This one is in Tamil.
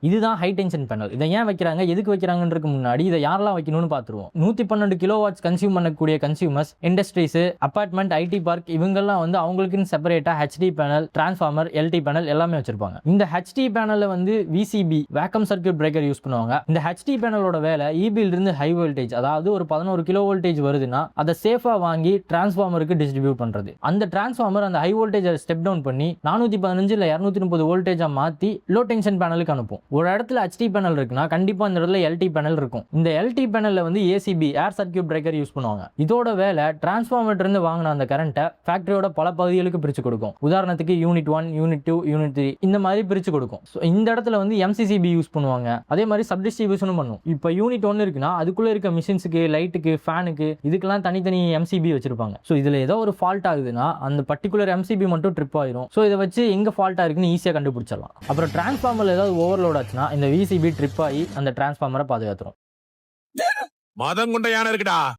இதுதான் ஹை டென்ஷன் பேனல். இதை ஏன் வைக்கிறாங்க, எதுக்கு வைக்கிறாங்கன்றதுக்கு முன்னாடி இதை யாரெல்லாம் வைக்கணும்னு பார்த்துருவோம். 112 கிலோவாட்ஸ் கன்சியூம் பண்ணக்கூடிய consumers, industries, apartment, IT park, இவங்கெல்லாம் வந்து அவங்களுக்குன்னு செப்பரேட்டா HT panel, transformer, LT panel எல்லாமே வச்சிருப்பாங்க. இந்த ஹெச்டி பேனல்ல வந்து VCB vacuum circuit breaker use பண்ணுவாங்க. இந்த ஹெச்டி பேனலோட வேலை இபில இருந்து ஹை வோல்டேஜ், அதாவது ஒரு 11 கிலோ வோல்டேஜ் வருதுன்னா அதை சேஃபா வாங்கி டிரான்ஸ்ஃபார்மருக்கு டிஸ்ட்ரிபியூட் பண்றது. அந்த டிரான்ஸ்ஃபார்மர் அந்த ஹை வோல்டேஜ் ஸ்டெப் டவுன் பண்ணி 415 இல்ல 230 வோல்டேஜா மாத்தி லோ டென்ஷன் பேனலுக்கு அனுப்பும். ஒரு இடத்துல ஹெச்டி பேனல் இருக்குன்னா கண்டிப்பா அந்த இடத்துல எல்டி பேனல் இருக்கும். இந்த எல்டி பேனல்ல வந்து ஏசிபி ஏர் சர்க்யூட் பிரேக்கர் யூஸ் பண்ணுவாங்க. இதோட வேலை டிரான்ஸ்ஃபார்மர் இருந்து வாங்கின அந்த கரண்ட்டை ஃபேக்டரியோட பல பகுதிகளுக்கு பிரிச்சு கொடுக்கும். உதாரணத்துக்கு யூனிட் 1, யூனிட் 2, யூனிட் 3 இந்த மாதிரி பிரிச்சு கொடுக்கும். இந்த இடத்துல வந்து எம்சிசிபி யூஸ் பண்ணுவாங்க. அதே மாதிரி சப் டிஸ்ட்ரிபியூஷனும் பண்ணும். இப்போ யூனிட் 1 இருக்குன்னா அதுக்குள்ள இருக்க மிஷின்ஸுக்கு, லைட்டுக்கு, ஃபேனுக்கு இதுக்கெல்லாம் தனித்தனி எம்சிபி வச்சிருப்பாங்க. ஸோ இதுல ஏதோ ஒரு ஃபால்ட் ஆகுதுன்னா அந்த பர்டிகுலர் எம்சிபி மட்டும் ட்ரிப் ஆயிரும். ஸோ இதை வச்சு எங்க ஃபால்ட்டா இருக்குன்னு ஈஸியா கண்டுபிடிச்சிடலாம். அப்புறம் டிரான்ஸ்ஃபார்மர் ஏதாவது ஓவர்லோட் ஆச்சுன்னா இந்த விசிபி ட்ரிப் ஆகி அந்த டிரான்ஸ்ஃபார்மரை பாதுகாத்துரும். மதம் கொண்ட யானை இருக்குடா.